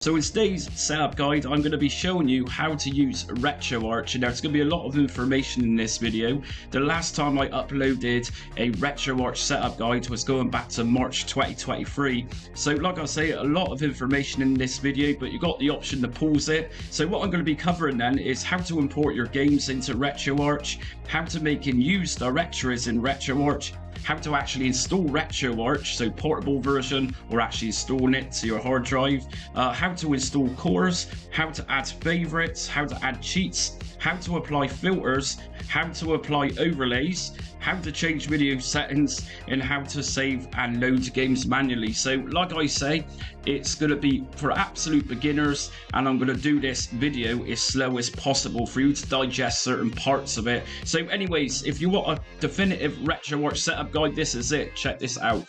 So in today's setup guide, I'm going to be showing you how to use Retroarch, and there's going to be a lot of information in this video. The last time I uploaded a Retroarch setup guide was going back to March 2023. So like I say, a lot of information in this video, but you've got the option to pause it. So what I'm going to be covering then is how to import your games into Retroarch, how to make and use directories in Retroarch, how to actually install Retroarch, so portable version, or actually installing it to your hard drive, how to install cores, how to add favorites, how to add cheats, how to apply filters, how to apply overlays, how to change video settings, and how to save and load games manually. So like I say, it's going to be for absolute beginners, and I'm going to do this video as slow as possible for you to digest certain parts of it. So anyways, if you want a definitive Retroarch setup guide, this is it. Check this out.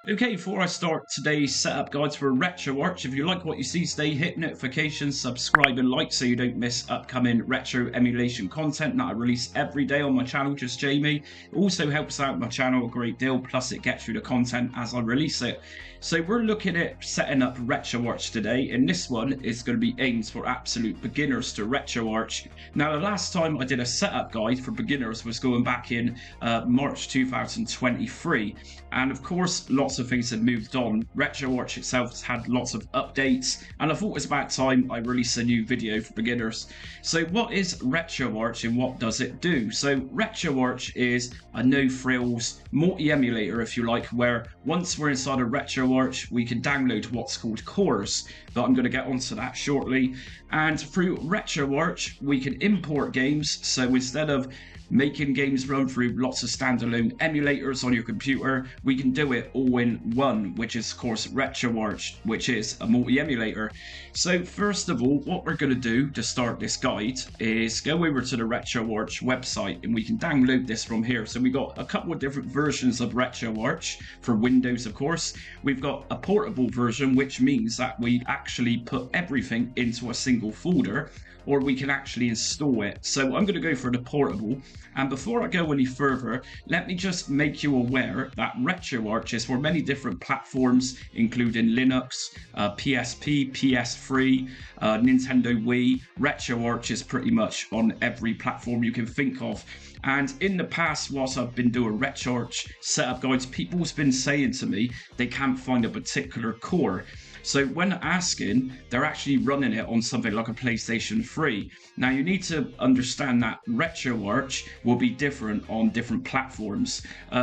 Okay, before I start today's setup guides for Retroarch, if you like what you see today, hit notifications, subscribe and like so you don't miss upcoming retro emulation content that I release every day on my channel, just Jamie. It also helps out my channel a great deal, plus it gets you the content as I release it. So we're looking at setting up Retroarch today, and this one is going to be aimed for absolute beginners to Retroarch. Now the last time I did a setup guide for beginners was going back in March 2023, and of course lots of things have moved on. Retroarch itself has had lots of updates, and I thought it was about time I released a new video for beginners. So what is Retroarch and what does it do? So Retroarch is a no-frills multi-emulator, if you like, where once we're inside of Retroarch we can download what's called cores, but I'm going to get onto that shortly. And through Retroarch we can import games, so instead of making games run through lots of standalone emulators on your computer, we can do it all in one, which is of course Retroarch, which is a multi-emulator. So first of all, what we're going to do to start this guide is go over to the Retroarch website, and we can download this from here. So we've got a couple of different versions of Retroarch for Windows, of course. We've got a portable version, which means that we actually put everything into a single folder, or we can actually install it. So I'm going to go for the portable. And before I go any further, let me just make you aware that Retroarch is for many different platforms, including Linux, PSP, PS3, Nintendo Wii. Retroarch is pretty much on every platform you can think of. And in the past, whilst I've been doing Retroarch setup guides, people's been saying to me they can't find a particular core. So when asking, they're actually running it on something like a PlayStation 3. Now you need to understand that Retroarch will be different on different platforms.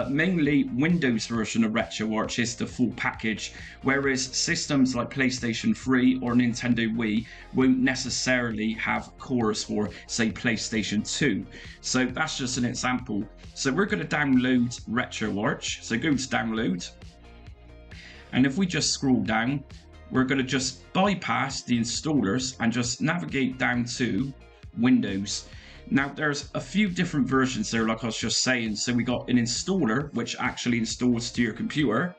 Mainly Windows version of Retroarch is the full package, whereas systems like PlayStation 3 or Nintendo Wii won't necessarily have cores for, say, PlayStation 2. So that's just an example. So we're going to download Retroarch. So go to download. And if we just scroll down, we're going to just bypass the installers and just navigate down to Windows. Now there's a few different versions there, like I was just saying. So we got an installer which actually installs to your computer,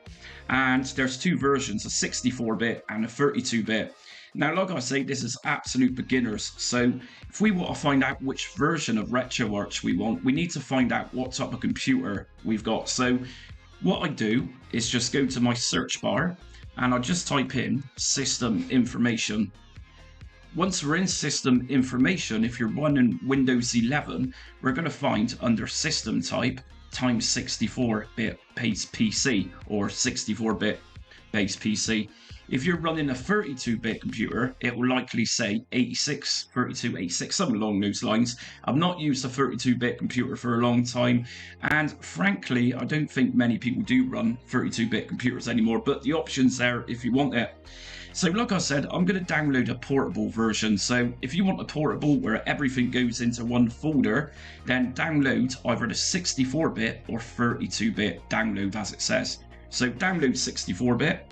and there's two versions, a 64-bit and a 32-bit. Now like I say, this is absolute beginners, so if we want to find out which version of Retroarch we want, we need to find out what type of computer we've got. So what I do is just go to my search bar and I'll just type in system information. Once we're in system information, if you're running Windows 11, we're going to find under system type times 64-bit base PC or 64-bit base PC. If you're running a 32-bit computer, it will likely say 86, 32, 86, something along those lines. I've not used a 32-bit computer for a long time, and frankly, I don't think many people do run 32-bit computers anymore, but the option's there if you want it. So like I said, I'm going to download a portable version. So if you want a portable where everything goes into one folder, then download either the 64-bit or 32-bit download as it says. So download 64-bit.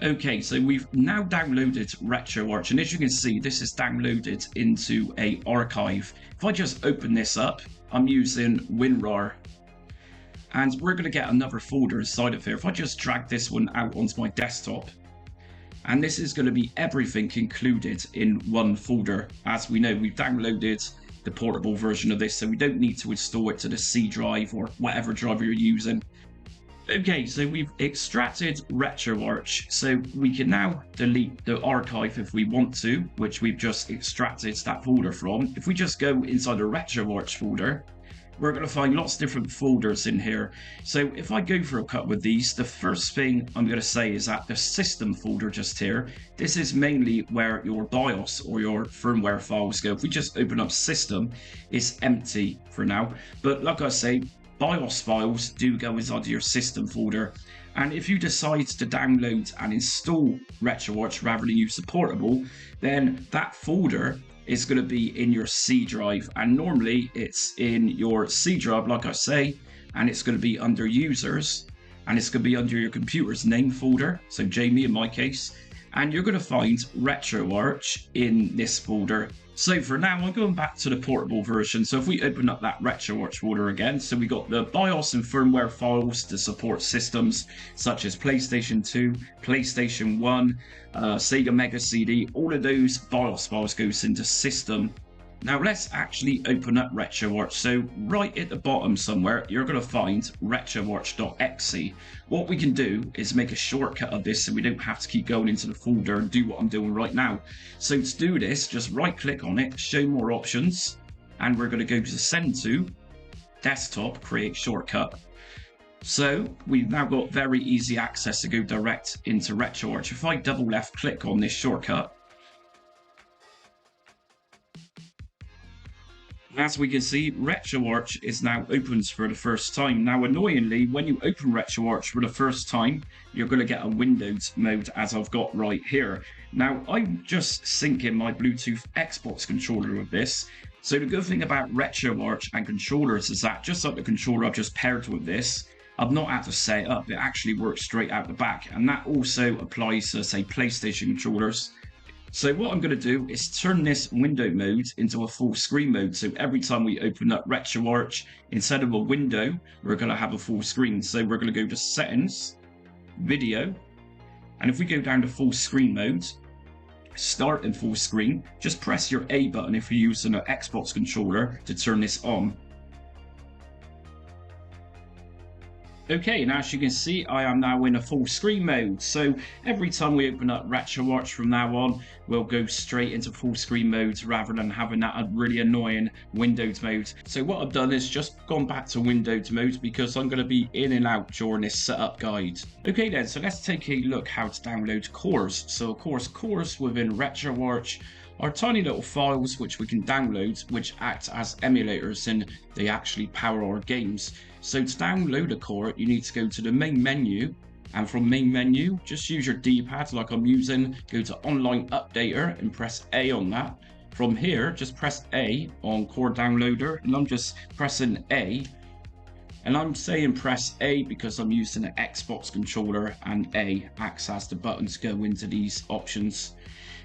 Okay, so we've now downloaded Retroarch, and as you can see, this is downloaded into a archive. If I just open this up, I'm using WinRAR, and we're going to get another folder inside of here. If I just drag this one out onto my desktop, And this is going to be everything included in one folder. As we know, we've downloaded the portable version of this, so we don't need to install it to the C drive or whatever drive you're using. Okay, so we've extracted Retroarch, so we can now delete the archive if we want to, which we've just extracted that folder from. If we just go inside the Retroarch folder, we're going to find lots of different folders in here. So if I go for a cut with these, the first thing I'm going to say is that the system folder just here, this is mainly where your BIOS or your firmware files go. If we just open up system, it's empty for now. But like I say, BIOS files do go inside your system folder. And if you decide to download and install Retroarch rather than use the portable, then that folder is going to be in your C drive. And normally it's in your C drive, like I say, and it's going to be under users, and it's going to be under your computer's name folder. So Jamie in my case. And you're going to find Retroarch in this folder. So for now, I'm going back to the portable version. So if we open up that Retroarch folder again, so we got the BIOS and firmware files to support systems such as PlayStation 2, PlayStation 1, Sega Mega CD, all of those BIOS files goes into system. Now let's actually open up Retroarch. So right at the bottom somewhere, you're going to find retroarch.exe. What we can do is make a shortcut of this so we don't have to keep going into the folder and do what I'm doing right now. So to do this, just right click on it, show more options, and we're going to go to send to, desktop, create shortcut. So we've now got very easy access to go direct into Retroarch. If I double left click on this shortcut, as we can see, Retroarch is now opened for the first time. Now, annoyingly, when you open Retroarch for the first time, you're going to get a Windows mode, as I've got right here. Now, I'm just syncing my Bluetooth Xbox controller with this. So the good thing about Retroarch and controllers is that, just like the controller I've just paired with this, I've not had to set it up. It actually works straight out the back. And that also applies to, say, PlayStation controllers. So what I'm going to do is turn this window mode into a full screen mode. So every time we open up Retroarch, instead of a window, we're going to have a full screen. So we're going to go to settings, video, and if we go down to full screen mode, start in full screen, just press your A button if you're using an Xbox controller to turn this on. Okay, and as you can see, I am now in a full screen mode. So every time we open up Retroarch from now on, we'll go straight into full screen mode rather than having that really annoying Windows mode. So what I've done is just gone back to Windows mode because I'm going to be in and out during this setup guide. Okay then, so let's take a look how to download cores. So of course, cores within Retroarch are tiny little files which we can download, which act as emulators and they actually power our games. So to download a core, you need to go to the main menu, and from main menu, just use your D-pad like I'm using, go to Online Updater and press A on that. From here, just press A on Core Downloader, and I'm just pressing A. And I'm saying press A because I'm using an Xbox controller, and A acts as the button to go into these options.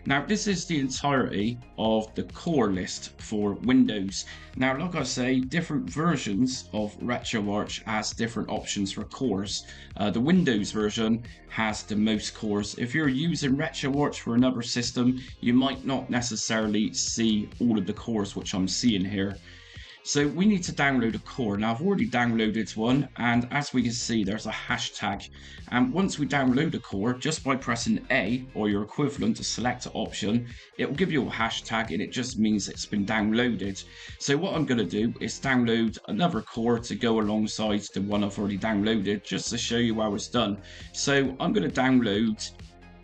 Now, this is the entirety of the core list for Windows. Now, like I say, different versions of Retroarch has different options for cores. The Windows version has the most cores. If you're using Retroarch for another system, you might not necessarily see all of the cores which I'm seeing here. So we need to download a core. Now I've already downloaded one, and as we can see there's a hashtag, and once we download a core, just by pressing A or your equivalent to select an option, it will give you a hashtag and it just means it's been downloaded. So what I'm going to do is download another core to go alongside the one I've already downloaded, just to show you how it's done. So I'm going to download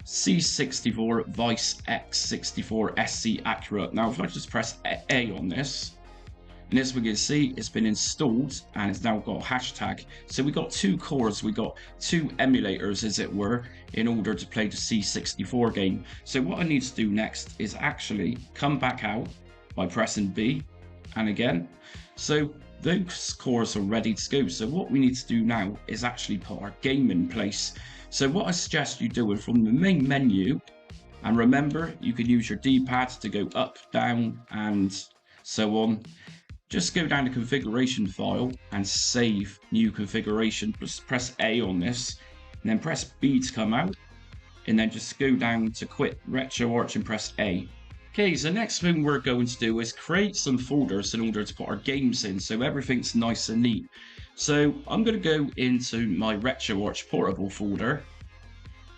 C64 Vice X64 SC Accurate. Now if I just press A on this, and as we can see, it's been installed and it's now got a hashtag. So we got two cores, we got two emulators as it were, in order to play the C64 game. So what I need to do next is actually come back out by pressing B and again. So those cores are ready to go. So what we need to do now is actually put our game in place. So what I suggest you do is from the main menu, and remember you can use your D-pad to go up, down and so on. Just go down to configuration file and save new configuration. Just press A on this and then press B to come out. and then just go down to quit Retroarch and press A. Okay, so the next thing we're going to do is create some folders in order to put our games in, so everything's nice and neat. So I'm going to go into my Retroarch portable folder,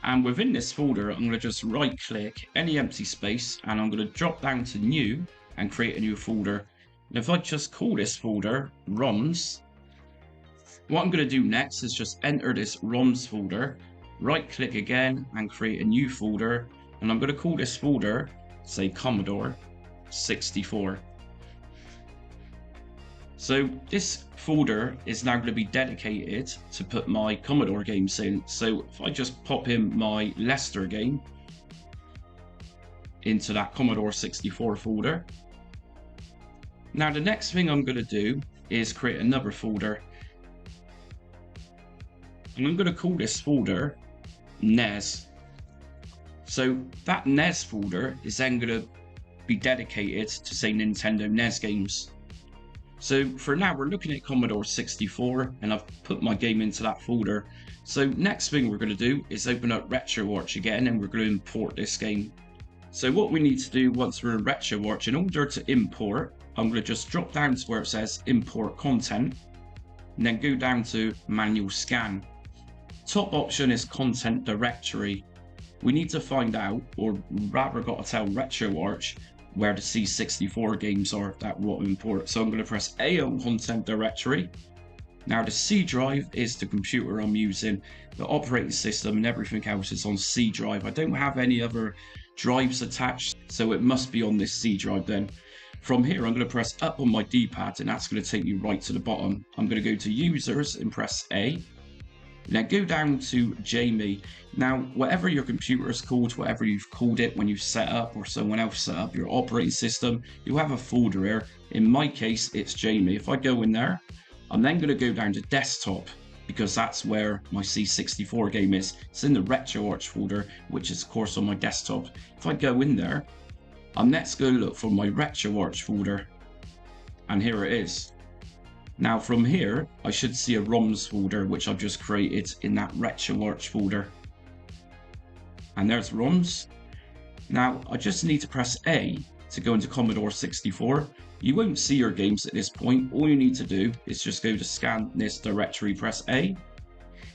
and within this folder I'm going to just right click any empty space, and I'm going to drop down to new and create a new folder. And if I just call this folder ROMs, what I'm going to do next is just enter this ROMs folder, right click again and create a new folder, and I'm going to call this folder, say, Commodore 64. So this folder is now going to be dedicated to put my Commodore games in. So if I just pop in my Lester game into that Commodore 64 folder. Now the next thing I'm going to do is create another folder. And I'm going to call this folder NES. So that NES folder is then going to be dedicated to, say, Nintendo NES games. So for now, we're looking at Commodore 64, and I've put my game into that folder. So next thing we're going to do is open up Retroarch again, and we're going to import this game. So what we need to do once we're in Retroarch, in order to import, I'm going to just drop down to where it says import content, and then go down to manual scan. Top option is content directory. We need to find out, or rather got to tell Retroarch, where the C64 games are that we'll import. So I'm going to press A on content directory. Now the C drive is the computer I'm using. The operating system and everything else is on C drive. I don't have any other drives attached, so it must be on this C drive then. From here, I'm going to press up on my D-pad, and that's going to take me right to the bottom. I'm going to go to users and press A. Now go down to Jamie. Now, whatever your computer is called, whatever you've called it when you set up or someone else set up your operating system, you'll have a folder here. In my case, it's Jamie. If I go in there, I'm then going to go down to desktop, because that's where my C64 game is. It's in the Retroarch folder, which is of course on my desktop. If I go in there, I'm next going to look for my Retroarch folder, and here it is. Now from here, I should see a ROMs folder, which I've just created in that Retroarch folder. And there's ROMs. Now I just need to press A to go into Commodore 64. You won't see your games at this point. All you need to do is just go to scan this directory, press A, and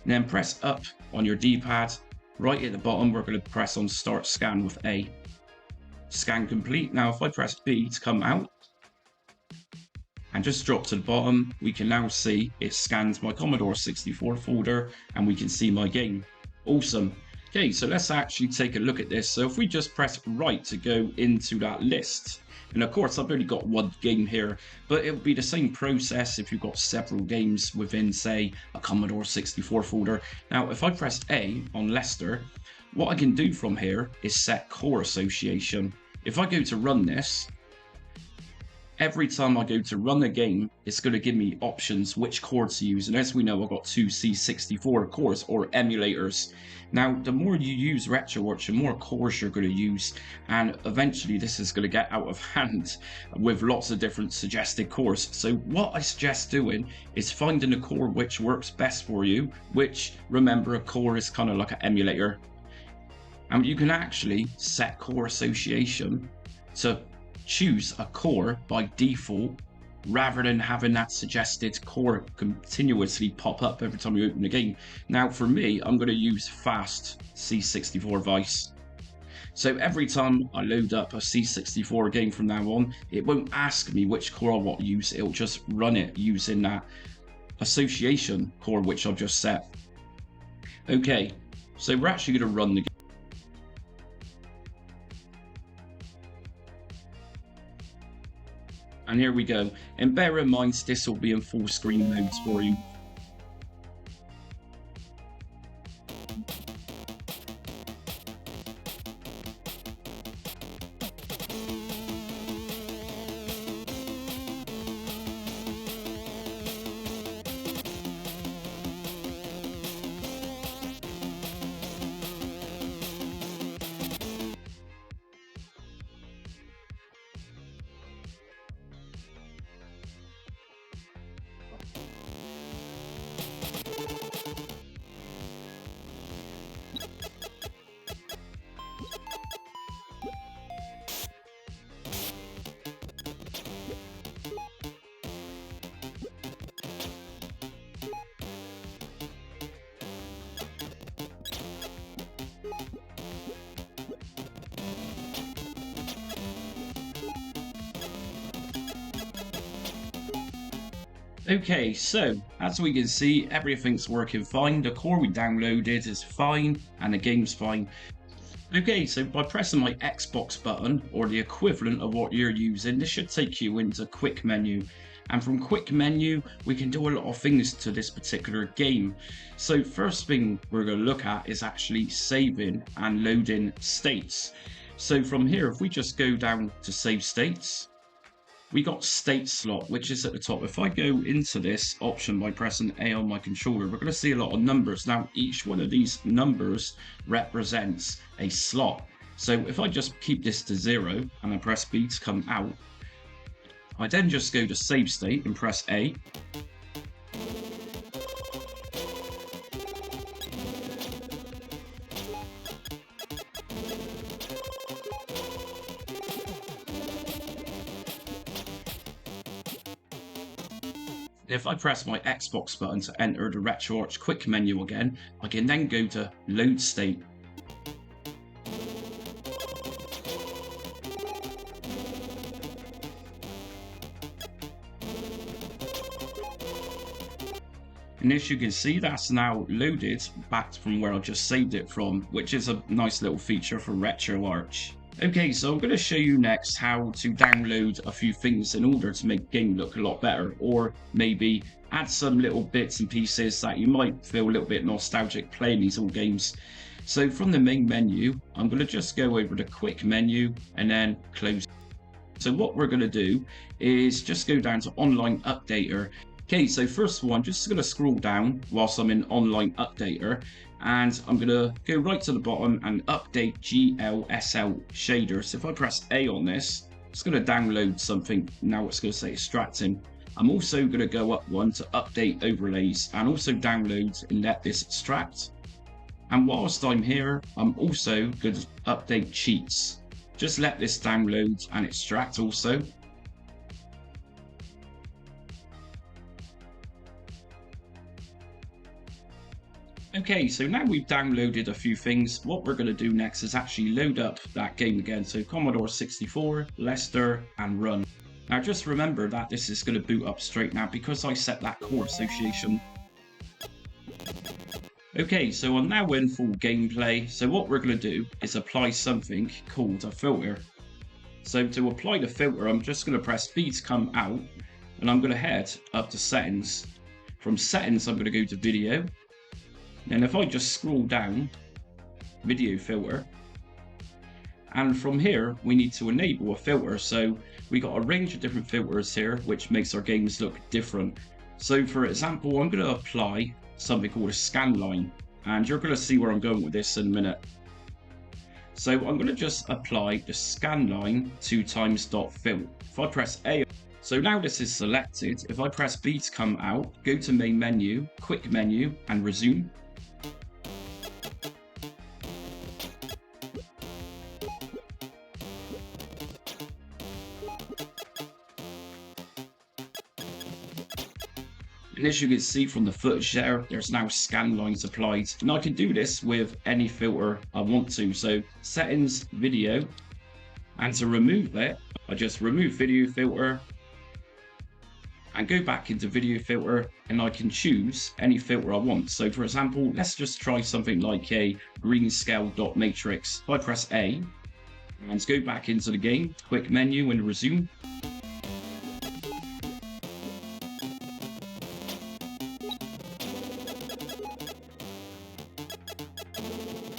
then press up on your D-pad. Right at the bottom, we're going to press on start scan with A. Scan complete. Now if I press B to come out, and just drop to the bottom, we can now see it scans my Commodore 64 folder, and we can see my game. Awesome. Okay, so let's actually take a look at this. So if we just press right to go into that list, and of course I've only got one game here, but it'll be the same process if you've got several games within, say, a Commodore 64 folder. Now if I press A on Lester, what I can do from here is set core association. If I go to run this, every time I go to run a game, it's going to give me options which core to use. And as we know, I've got two C64 cores, or emulators. Now, the more you use Retroarch, the more cores you're going to use. And eventually this is going to get out of hand with lots of different suggested cores. So what I suggest doing is finding a core which works best for you, which, remember, a core is kind of like an emulator. And you can actually set core association to choose a core by default, rather than having that suggested core continuously pop up every time you open the game. Now for me, I'm going to use fast C64 Vice. So every time I load up a C64 game from now on, it won't ask me which core I want to use. It'll just run it using that association core which I've just set. Okay, so we're actually going to run the game. And here we go. And bear in mind, this will be in full screen modes for you. Okay, so as we can see, everything's working fine. The core we downloaded is fine and the game's fine. Okay, so by pressing my Xbox button, or the equivalent of what you're using, this should take you into quick menu. And from quick menu, we can do a lot of things to this particular game. So first thing we're going to look at is actually saving and loading states. So from here, if we just go down to save states, we got state slot, which is at the top. If I go into this option by pressing A on my controller, we're going to see a lot of numbers. Now, each one of these numbers represents a slot. So if I just keep this to 0 and I press B to come out, I then just go to save state and press A. If I press my Xbox button to enter the Retroarch quick menu again, I can then go to load state. And as you can see, that's now loaded back from where I just saved it from, which is a nice little feature for Retroarch. Okay, so I'm going to show you next how to download a few things in order to make the game look a lot better, or maybe add some little bits and pieces that you might feel a little bit nostalgic playing these old games. So from the main menu, I'm going to just go over the quick menu and then close. So what we're going to do is just go down to online updater. Okay, so first of all, I'm just going to scroll down whilst I'm in online updater, and I'm going to go right to the bottom and update GLSL shader. So if I press A on this, it's going to download something. Now it's going to say extracting. I'm also going to go up one to update overlays and also download and let this extract. And whilst I'm here, I'm also going to update cheats. Just let this download and extract also. Okay, so now we've downloaded a few things, what we're going to do next is actually load up that game again. So Commodore 64, Leicester, and run. Now just remember that this is going to boot up straight now because I set that core association. Okay, so I'm now in full gameplay. So what we're going to do is apply something called a filter. So to apply the filter, I'm just going to press B to come out, and I'm going to head up to settings. From settings, I'm going to go to video. And if I just scroll down, video filter, and from here we need to enable a filter. So we got a range of different filters here which makes our games look different. So for example, I'm going to apply something called a scan line, and you're going to see where I'm going with this in a minute. So I'm going to just apply the scan line 2x.fill. If I press A, so now this is selected. If I press B to come out, go to main menu, quick menu, and resume. And as you can see from the footage there, there's now scan lines applied. And I can do this with any filter I want to. So settings, video, and to remove it, I just remove video filter and go back into video filter, and I can choose any filter I want. So for example, let's just try something like a greenscale.matrix. If I press A and go back into the game, quick menu and resume.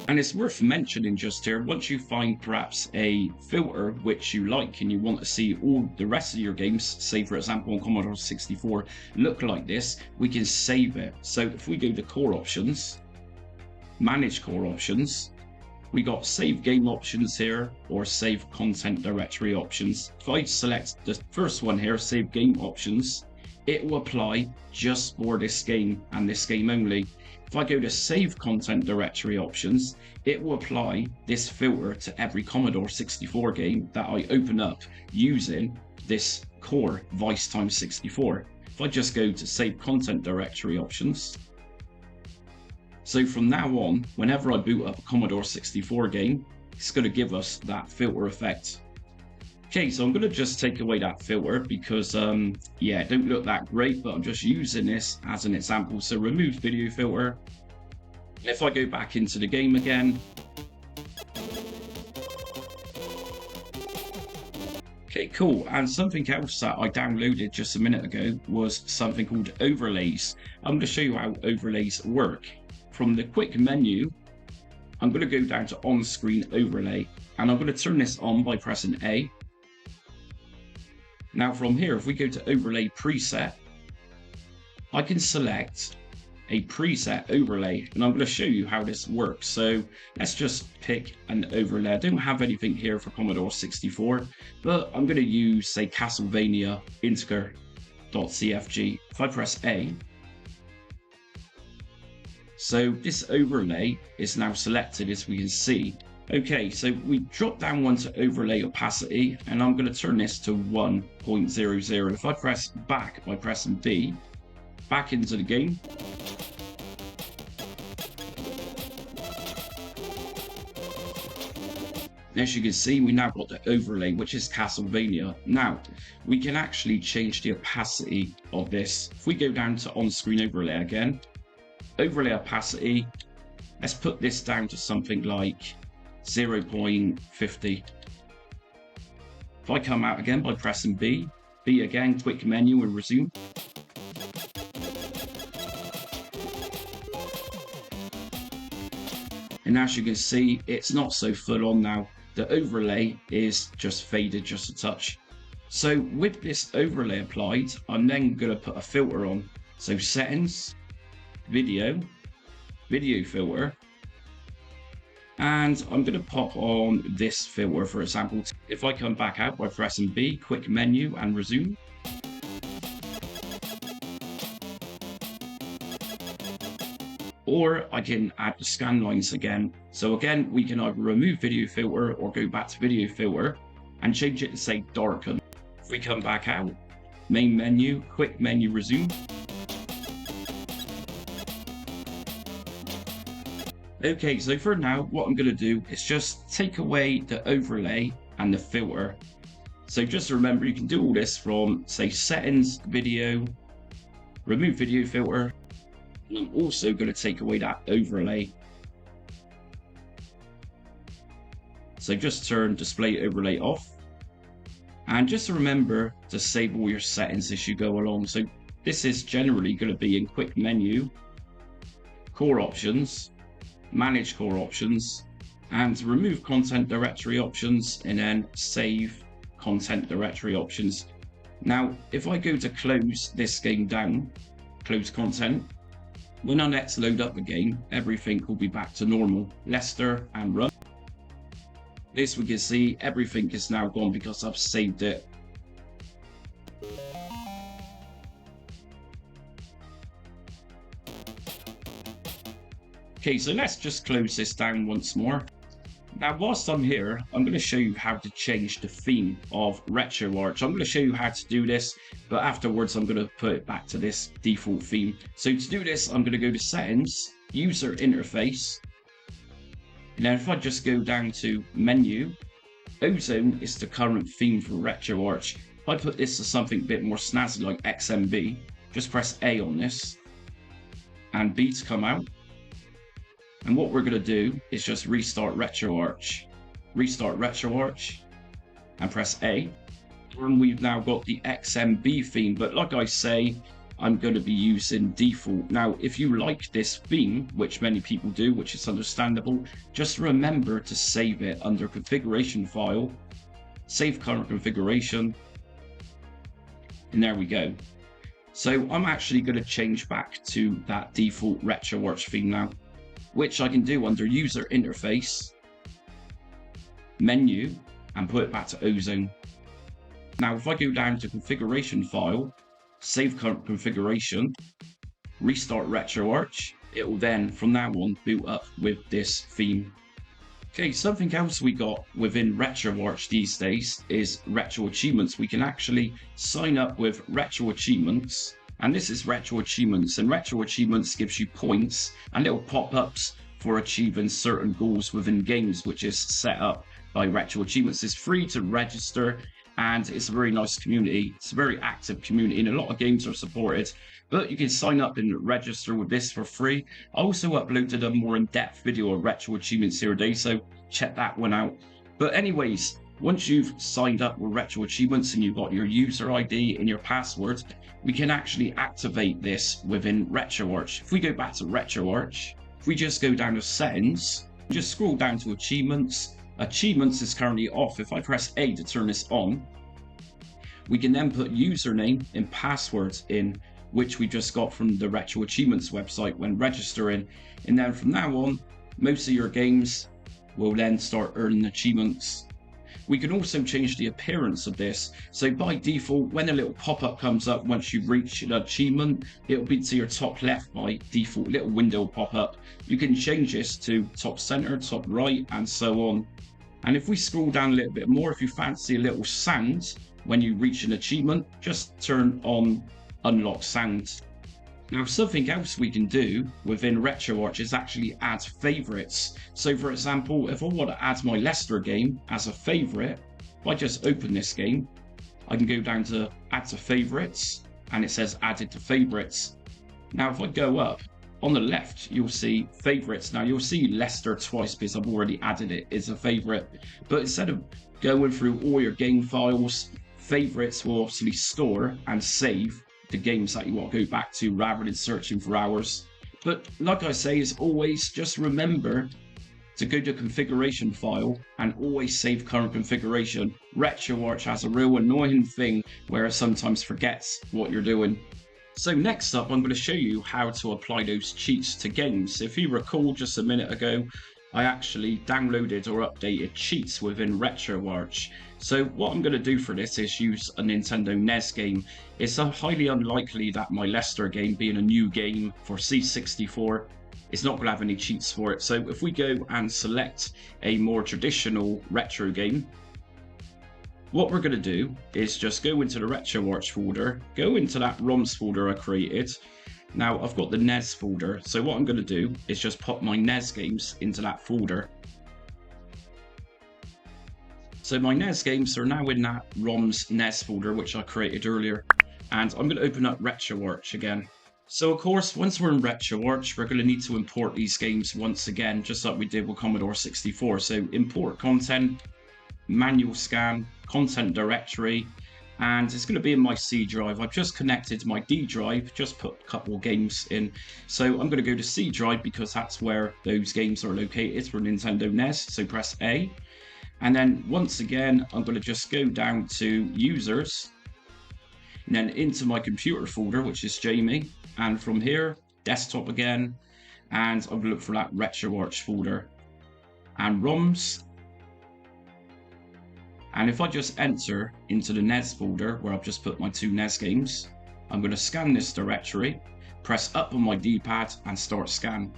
And it's worth mentioning just here, once you find perhaps a filter which you like and you want to see all the rest of your games, say for example on Commodore 64, look like this, we can save it. So if we go to core options, manage core options, we got save game options here or save content directory options. If I select the first one here, save game options, it will apply just for this game and this game only. If I go to save content directory options, it will apply this filter to every Commodore 64 game that I open up using this core Vice x 64. If I just go to save content directory options, so from now on, whenever I boot up a Commodore 64 game, it's going to give us that filter effect. Okay, so I'm going to just take away that filter because, yeah, it don't look that great, but I'm just using this as an example. So remove video filter. And if I go back into the game again, okay, cool. And something else that I downloaded just a minute ago was something called overlays. I'm going to show you how overlays work. From the quick menu, I'm going to go down to on-screen overlay, and I'm going to turn this on by pressing A. Now from here, if we go to overlay preset, I can select a preset overlay, and I'm going to show you how this works. So let's just pick an overlay. I don't have anything here for Commodore 64, but I'm going to use, say, Castlevania Integer.cfg. If I press A, so this overlay is now selected, as we can see. Okay, so we drop down one to overlay opacity, and I'm going to turn this to 1.00. If I press back by pressing B, back into the game. As you can see, we now got the overlay, which is Castlevania. Now, we can actually change the opacity of this. If we go down to on-screen overlay again, overlay opacity, let's put this down to something like 0.50. If I come out again by pressing B, B again, quick menu and resume. And as you can see, it's not so full on now. The overlay is just faded just a touch. So with this overlay applied, I'm then going to put a filter on. So settings, video filter, and I'm going to pop on this filter, for example. If I come back out by pressing B, quick menu and resume. Or I can add the scan lines again. So again, we can either remove video filter or go back to video filter and change it to say darken. If we come back out, main menu, quick menu, resume. Okay, so for now, what I'm going to do is just take away the overlay and the filter. So just remember, you can do all this from, say, settings, video, remove video filter, and I'm also going to take away that overlay. So just turn display overlay off. And just remember to save all your settings as you go along. So this is generally going to be in quick menu, core options, manage core options, and remove content directory options, and then save content directory options. Now, if I go to close this game down, close content, when I next load up the game, everything will be back to normal. Leicester and run. This we can see everything is now gone because I've saved it. Okay, so let's just close this down once more. Now, whilst I'm here, I'm going to show you how to change the theme of Retroarch. I'm going to show you how to do this, but afterwards I'm going to put it back to this default theme. So to do this, I'm going to go to Settings, User Interface, and then if I just go down to Menu, Ozone is the current theme for Retroarch. If I put this to something a bit more snazzy like XMB, just press A on this, and B to come out. And what we're going to do is just restart Retroarch, and press A. And we've now got the XMB theme, but like I say, I'm going to be using default. Now, if you like this theme, which many people do, which is understandable, just remember to save it under configuration file, save current configuration, and there we go. So I'm actually going to change back to that default Retroarch theme now, which I can do under User Interface, Menu, and put it back to Ozone. Now, if I go down to Configuration File, Save Current Configuration, Restart Retroarch, it will then, from now on, boot up with this theme. Okay, something else we got within Retroarch these days is Retro Achievements. We can actually sign up with Retro Achievements, and this is Retro Achievements, and Retro Achievements gives you points and little pop-ups for achieving certain goals within games, which is set up by Retro Achievements. It's free to register, and it's a very nice community. It's a very active community, and a lot of games are supported. But you can sign up and register with this for free. I also uploaded a more in-depth video of retro achievements here today, so check that one out. But anyways, once you've signed up with Retro Achievements and you've got your user ID and your password, we can actually activate this within Retroarch. If we go back to Retroarch, if we just go down to settings, just scroll down to achievements. Achievements is currently off. If I press A to turn this on, we can then put username and passwords in, which we just got from the Retro Achievements website when registering. And then from now on, most of your games will then start earning achievements. We can also change the appearance of this. So by default, when a little pop-up comes up once you reach an achievement, it'll be to your top left by default, little window pop-up. You can change this to top center, top right, and so on. And if we scroll down a little bit more, if you fancy a little sound when you reach an achievement, just turn on unlock sound. Now, something else we can do within Retroarch is actually add favorites. So for example, if I want to add my Leicester game as a favorite, if I just open this game, I can go down to add to favorites, and it says added to favorites. Now, if I go up on the left, you'll see favorites. Now you'll see Leicester twice because I've already added it as a favorite. But instead of going through all your game files, favorites will obviously store and save the games that you want to go back to rather than searching for hours. But like I say, as always, just remember to go to configuration file and always save current configuration. Retroarch has a real annoying thing where it sometimes forgets what you're doing. So next up, I'm going to show you how to apply those cheats to games. If you recall just a minute ago, I actually downloaded or updated cheats within Retroarch. So what I'm going to do for this is use a Nintendo NES game. It's highly unlikely that my Leicester game, being a new game for C64, is not going to have any cheats for it. So if we go and select a more traditional retro game, what we're going to do is just go into the Retroarch folder, go into that ROMs folder I created. Now I've got the NES folder, so what I'm going to do is just pop my NES games into that folder. So my NES games are now in that ROMs NES folder, which I created earlier. And I'm going to open up Retroarch again. So of course, once we're in Retroarch, we're going to need to import these games once again, just like we did with Commodore 64. So import content, manual scan, content directory, and it's going to be in my C drive. I've just connected my D drive, just put a couple of games in. So I'm going to go to C drive because that's where those games are located for Nintendo NES. So press A. And then once again, I'm going to just go down to users and then into my computer folder, which is Jamie. And from here, desktop again. And I'm going to look for that Retroarch folder and ROMs. And if I just enter into the NES folder where I've just put my two NES games, I'm going to scan this directory, press up on my D-pad and start scan.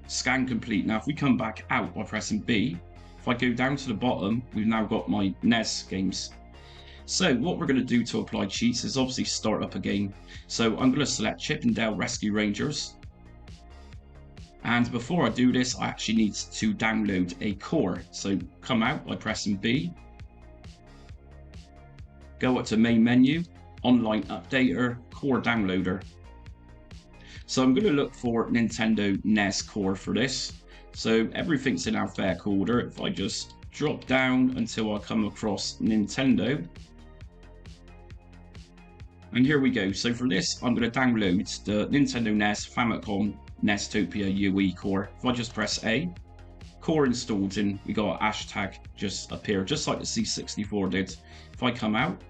Scan complete. Now if we come back out by pressing B, if I go down to the bottom, we've now got my NES games. So what we're going to do to apply cheats is obviously start up a game. So I'm going to select Chip and Dale Rescue Rangers. And before I do this, I actually need to download a core. So come out by pressing B. Go up to main menu, online updater, core downloader. So I'm going to look for Nintendo NES core for this. So everything's in alphabetical order. If I just drop down until I come across Nintendo. And here we go. So for this, I'm going to download the Nintendo NES Famicom Nestopia UE core. If I just press A, core installed, and we got a hashtag just appear, just like the C64 did. If I come out,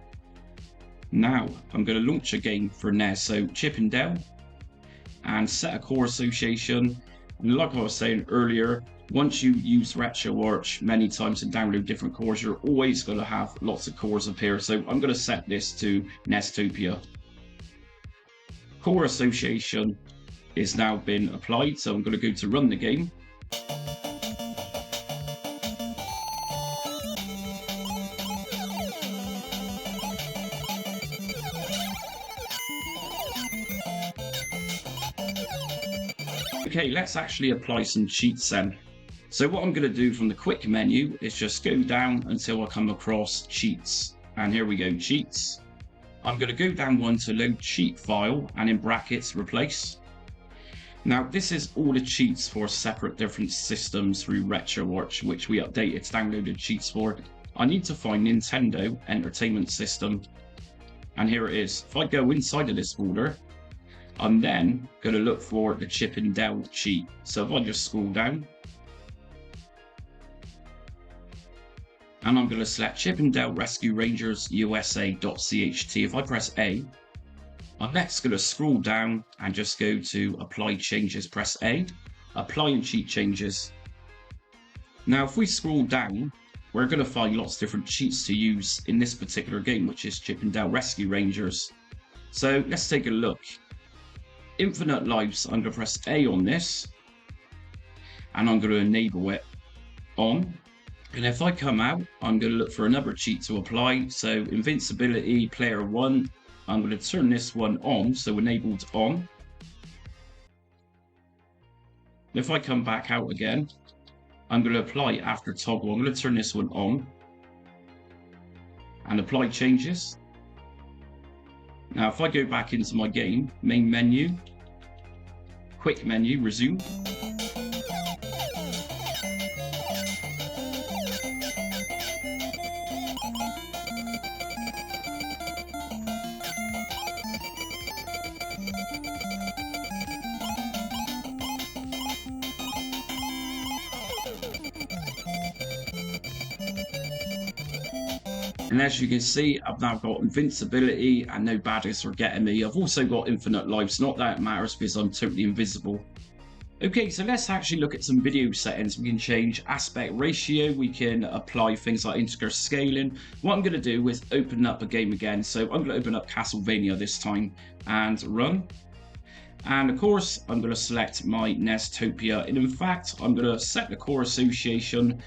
now I'm going to launch a game for NES. So Chip and Dale, and set a core association. And like I was saying earlier, once you use Retroarch many times and download different cores, you're always going to have lots of cores appear. So I'm going to set this to Nestopia. Core association is now been applied, so I'm going to go to run the game. Okay, let's actually apply some cheats then. So what I'm going to do from the quick menu is just go down until I come across cheats. and here we go, cheats. I'm going to go down one to load cheat file and in brackets replace. Now this is all the cheats for separate different systems through Retroarch, which we updated downloaded cheats for. I need to find Nintendo Entertainment System, and here it is. If I go inside of this folder, I'm then going to look for the Chip and Dale cheat. So if I just scroll down, and I'm going to select Chip and Dale Rescue Rangers USA.cht. If I press A, I'm next going to scroll down and just go to Apply Changes. Press A, Apply and Cheat Changes. Now if we scroll down, we're going to find lots of different cheats to use in this particular game, which is Chip and Dale Rescue Rangers. So let's take a look. Infinite lives, I'm going to press A on this, and I'm going to enable it on. And if I come out, I'm going to look for another cheat to apply. So invincibility, player 1, I'm going to turn this one on, so enabled on. If I come back out again, I'm going to apply after toggle. I'm going to turn this one on and apply changes. Now if I go back into my game, main menu, quick menu, resume. And as you can see, I've now got invincibility and no baddies are getting me. I've also got infinite lives, not that it matters because I'm totally invisible. Okay, so let's actually look at some video settings. We can change aspect ratio, we can apply things like integer scaling. What I'm going to do is open up a game again. So I'm going to open up Castlevania this time and run. And of course, I'm going to select my Nestopia. And in fact, I'm going to set the core association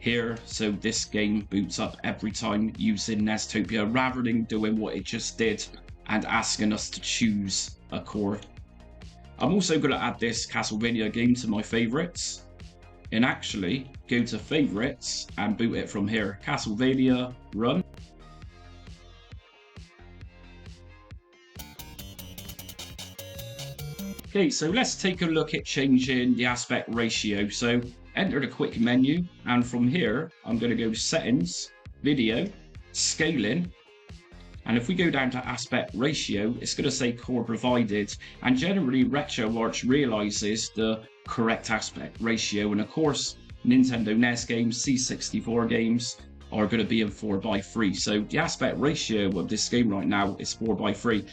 here, so this game boots up every time using Nestopia rather than doing what it just did and asking us to choose a core. I'm also going to add this Castlevania game to my favorites and actually go to favorites and boot it from here. Castlevania, run. Okay, so let's take a look at changing the aspect ratio. So enter the quick menu, and from here I'm going to go to settings, video, scaling, and if we go down to aspect ratio, it's going to say core provided, and generally Retroarch realizes the correct aspect ratio, and of course Nintendo NES games, C64 games are going to be in 4:3, so the aspect ratio of this game right now is 4:3.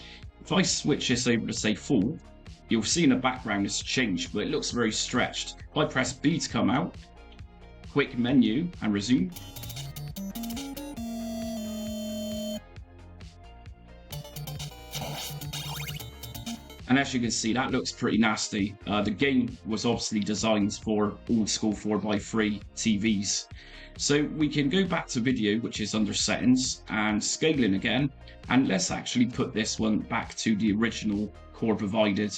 If I switch this over to say full, you'll see in the background it's changed, but it looks very stretched. If I press B to come out, quick menu and resume. And as you can see, that looks pretty nasty. The game was obviously designed for old school 4:3 TVs. So we can go back to video, which is under settings, and scaling again. And let's actually put this one back to the original core provided.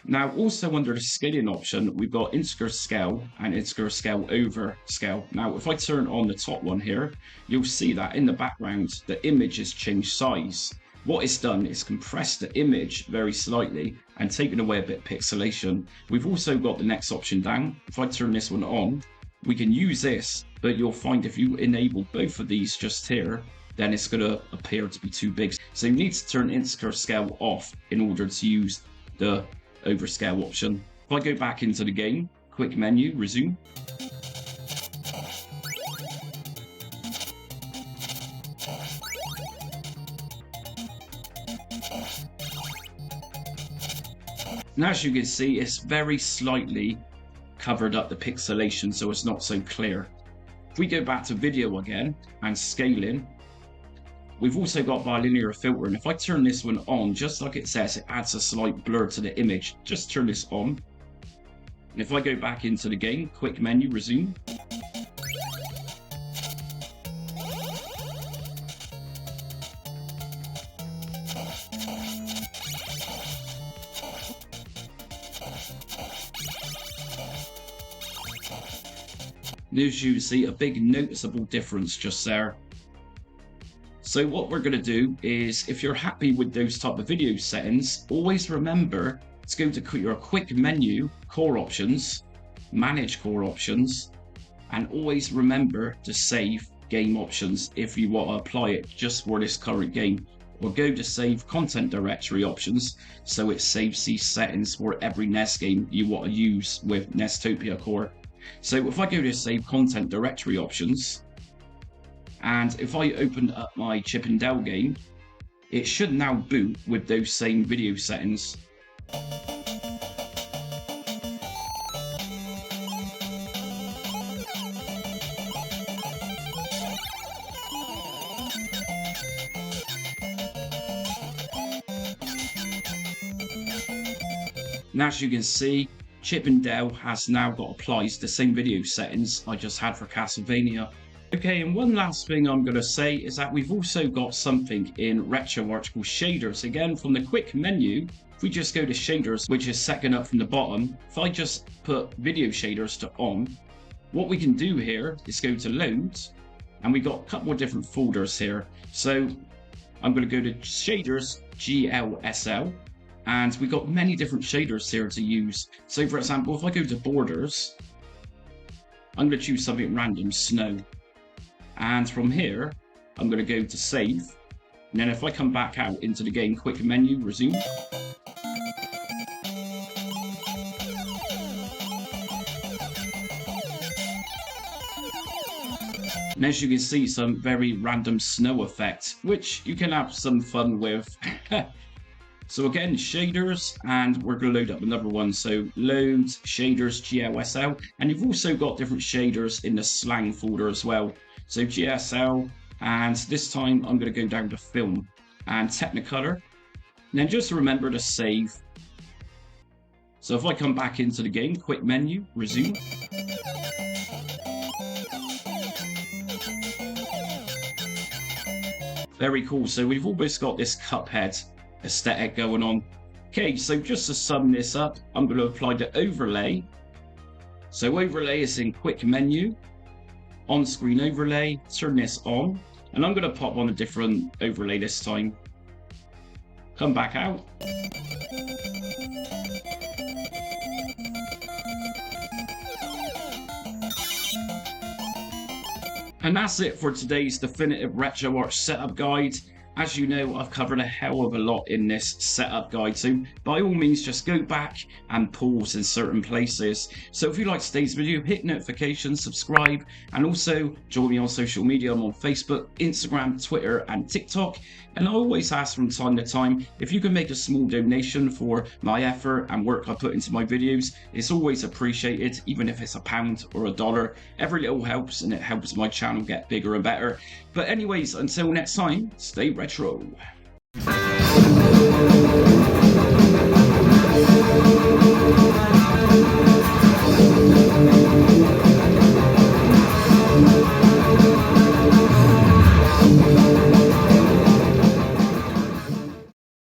Now also under the scaling option, we've got integer scale and integer scale over scale. Now if I turn on the top one here, you'll see that in the background the image has changed size. What it's done is compressed the image very slightly and taken away a bit of pixelation. We've also got the next option down. If I turn this one on, we can use this, but you'll find if you enable both of these just here, then it's going to appear to be too big. So you need to turn integer scale off in order to use the overscale option. If I go back into the game, quick menu, resume. And as you can see, it's very slightly covered up the pixelation, so it's not so clear. If we go back to video again and scaling, we've also got bilinear filter, and if I turn this one on, just like it says, it adds a slight blur to the image. Just turn this on. And if I go back into the game, quick menu, resume. As you see, a big noticeable difference just there. So what we're going to do is, if you're happy with those type of video settings, always remember to go to your quick menu, core options, manage core options, and always remember to save game options if you want to apply it just for this current game. Or go to save content directory options so it saves these settings for every NES game you want to use with Nestopia Core. So if I go to save content directory options, and if I open up my Chip and Dale game, it should now boot with those same video settings. And as you can see, Chip and Dale has now got applies the same video settings I just had for Castlevania. Okay, and one last thing I'm going to say is that we've also got something in Retroarch called shaders. Again, from the quick menu, if we just go to shaders, which is second up from the bottom, if I just put video shaders to on, what we can do here is go to load, and we've got a couple of different folders here. So I'm going to go to shaders, GLSL, and we've got many different shaders here to use. So for example, if I go to borders, I'm going to choose something random, snow. And from here, I'm going to go to save. And then if I come back out into the game, quick menu, resume. And as you can see, some very random snow effect, which you can have some fun with. So again, shaders, and we're going to load up another one. So load, shaders, GLSL, and you've also got different shaders in the slang folder as well. So GSL, and this time I'm going to go down to film and Technicolor. And then just remember to save. So if I come back into the game, quick menu, resume. Very cool. So we've almost got this Cuphead aesthetic going on. Okay, so just to sum this up, I'm going to apply the overlay. So overlay is in quick menu, on-screen overlay, turn this on, and I'm going to pop on a different overlay this time. Come back out. And that's it for today's definitive Retroarch setup guide. As you know, I've covered a hell of a lot in this setup guide, so by all means just go back and pause in certain places. So if you like today's video, hit notifications, subscribe, and also join me on social media. I'm on Facebook, Instagram, Twitter, and TikTok. And I always ask from time to time, if you can make a small donation for my effort and work I put into my videos, it's always appreciated, even if it's £1 or $1. Every little helps, and it helps my channel get bigger and better. But anyways, until next time, stay retro.